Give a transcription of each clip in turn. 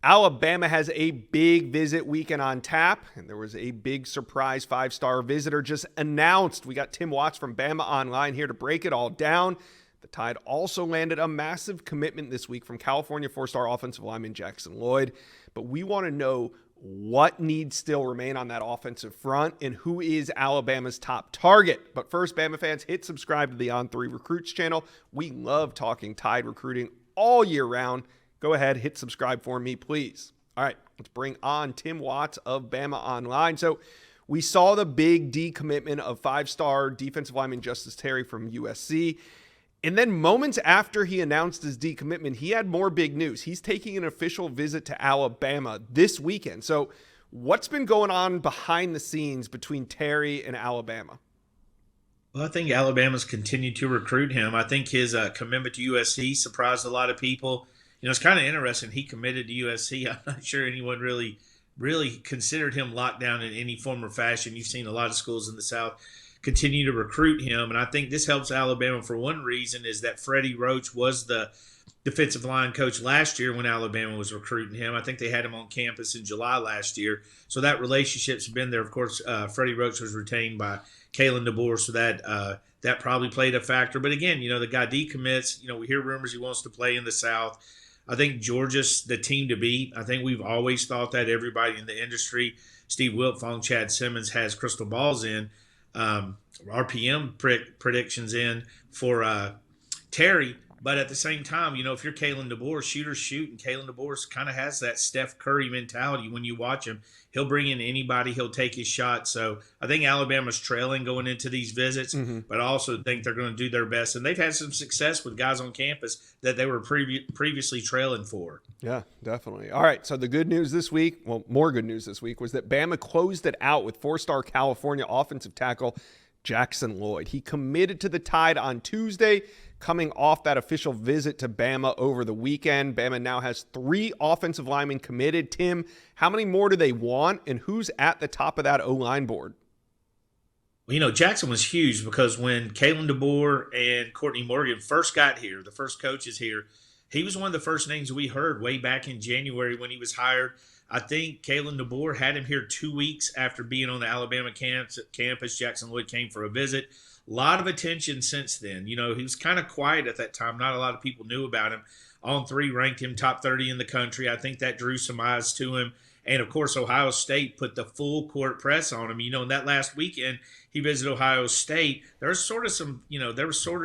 Alabama has a big visit weekend on tap, and there was a big surprise five-star visitor just announced. We got Tim Watts from Bama Online here to break it all down. The Tide also landed a massive commitment this week from California four-star offensive lineman Jackson Lloyd, but we want to know what needs still remain on that offensive front and who is Alabama's top target. But first, Bama fans, hit subscribe to the On3 Recruits channel. We love talking Tide recruiting all year round. Go ahead, hit subscribe for me, please. All right, let's bring on Tim Watts of Bama Online. So we saw the big decommitment of five-star defensive lineman Justus Terry from USC. And then moments after he announced his decommitment, he had more big news. He's taking an official visit to Alabama this weekend. So what's been going on behind the scenes between Terry and Alabama? Well, I think Alabama's continued to recruit him. I think his commitment to USC surprised a lot of people. You know, it's kind of interesting. He committed to USC. I'm not sure anyone really considered him locked down in any form or fashion. You've seen a lot of schools in the South continue to recruit him, and I think this helps Alabama for one reason is that Freddie Roach was the defensive line coach last year when Alabama was recruiting him. I think they had him on campus in July last year, so that relationship's been there. Of course, Freddie Roach was retained by Kalen DeBoer, so that probably played a factor. But again, you know, the guy decommits. You know, we hear rumors he wants to play in the South. I think Georgia's the team to beat. I think we've always thought that. Everybody in the industry, Steve Wiltfong, Chad Simmons, has crystal balls in. RPM predictions in for Terry. But at the same time, you know, if you're Kalen DeBoer, shooters shoot, and Kalen DeBoer kind of has that Steph Curry mentality when you watch him. He'll bring in anybody. He'll take his shot. So I think Alabama's trailing going into these visits, but I also think they're going to do their best. And they've had some success with guys on campus that they were previously trailing for. Yeah, definitely. All right, so the good news this week, well, more good news this week, was that Bama closed it out with four-star California offensive tackle Jackson Lloyd. He committed to the Tide on Tuesday, coming off that official visit to Bama over the weekend. Bama now has 3 offensive linemen committed. Tim, how many more do they want, and who's at the top of that O-line board? Well, you know, Jackson was huge because when Kalen DeBoer and Courtney Morgan first got here, the first coaches here, he was one of the first names we heard way back in January when he was hired. I think Kalen DeBoer had him here 2 weeks after being on the Alabama campus. Jackson Lloyd came for a visit. A lot of attention since then. You know, he was kind of quiet at that time. Not a lot of people knew about him. On3 ranked him top 30 in the country. I think that drew some eyes to him. And, of course, Ohio State put the full court press on him. You know, in that last weekend, he visited Ohio State. There was sort of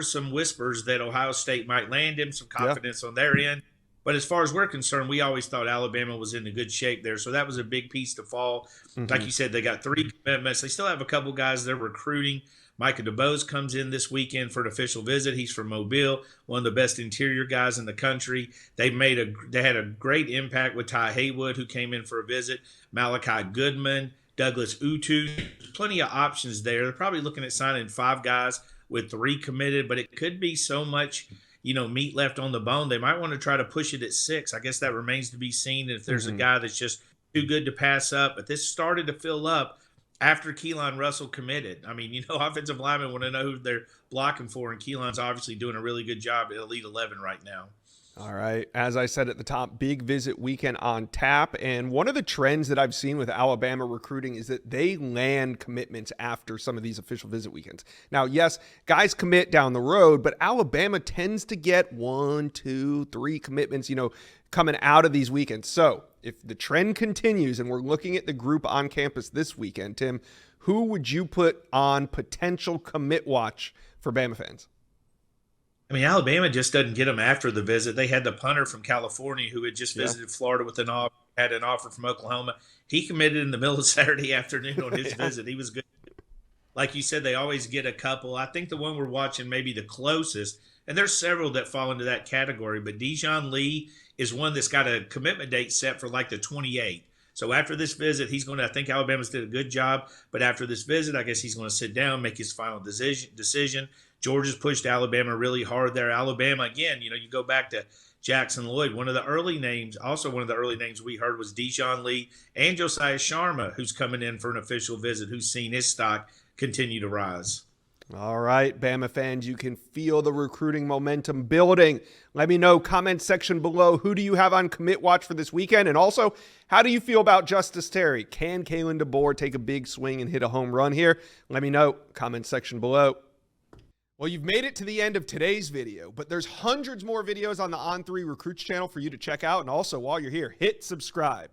some whispers that Ohio State might land him, some confidence on their end. But as far as we're concerned, we always thought Alabama was in a good shape there. So that was a big piece to fall. Like you said, they got 3 commitments. They still have a couple guys they're recruiting. Micah DeBose comes in this weekend for an official visit. He's from Mobile, one of the best interior guys in the country. They had a great impact with Ty Haywood, who came in for a visit. Malachi Goodman, Douglas Utu. There's plenty of options there. They're probably looking at signing 5 guys with 3 committed, but it could be so much, you know, meat left on the bone. They might want to try to push it at 6. I guess that remains to be seen if there's a guy that's just too good to pass up. But this started to fill up after Keelan Russell committed. I mean, you know, offensive linemen want to know who they're blocking for, and Keelan's obviously doing a really good job at Elite 11 right now. All right. As I said at the top, big visit weekend on tap. And one of the trends that I've seen with Alabama recruiting is that they land commitments after some of these official visit weekends. Now, yes, guys commit down the road, but Alabama tends to get 1, 2, 3 commitments, you know, coming out of these weekends. So if the trend continues and we're looking at the group on campus this weekend, Tim, who would you put on potential commit watch for Bama fans? I mean, Alabama just doesn't get them after the visit. They had the punter from California who had just visited Florida with had an offer from Oklahoma. He committed in the middle of Saturday afternoon on his visit. He was good. Like you said, they always get a couple. I think the one we're watching maybe the closest, and there's several that fall into that category, but Dijon Lee is one that's got a commitment date set for like the 28th. So after this visit, I think Alabama's did a good job, but after this visit, I guess he's going to sit down, make his final decision. Georgia's pushed Alabama really hard there. Alabama, again, you know, you go back to Jackson Lloyd. One of the early names we heard was Dijon Lee and Josiah Sharma, who's coming in for an official visit, who's seen his stock continue to rise. All right, Bama fans, you can feel the recruiting momentum building. Let me know, comment section below, who do you have on commit watch for this weekend? And also, how do you feel about Justus Terry? Can Kalen DeBoer take a big swing and hit a home run here? Let me know, comment section below. Well, you've made it to the end of today's video, but there's hundreds more videos on the On3 Recruits channel for you to check out. And also, while you're here, hit subscribe.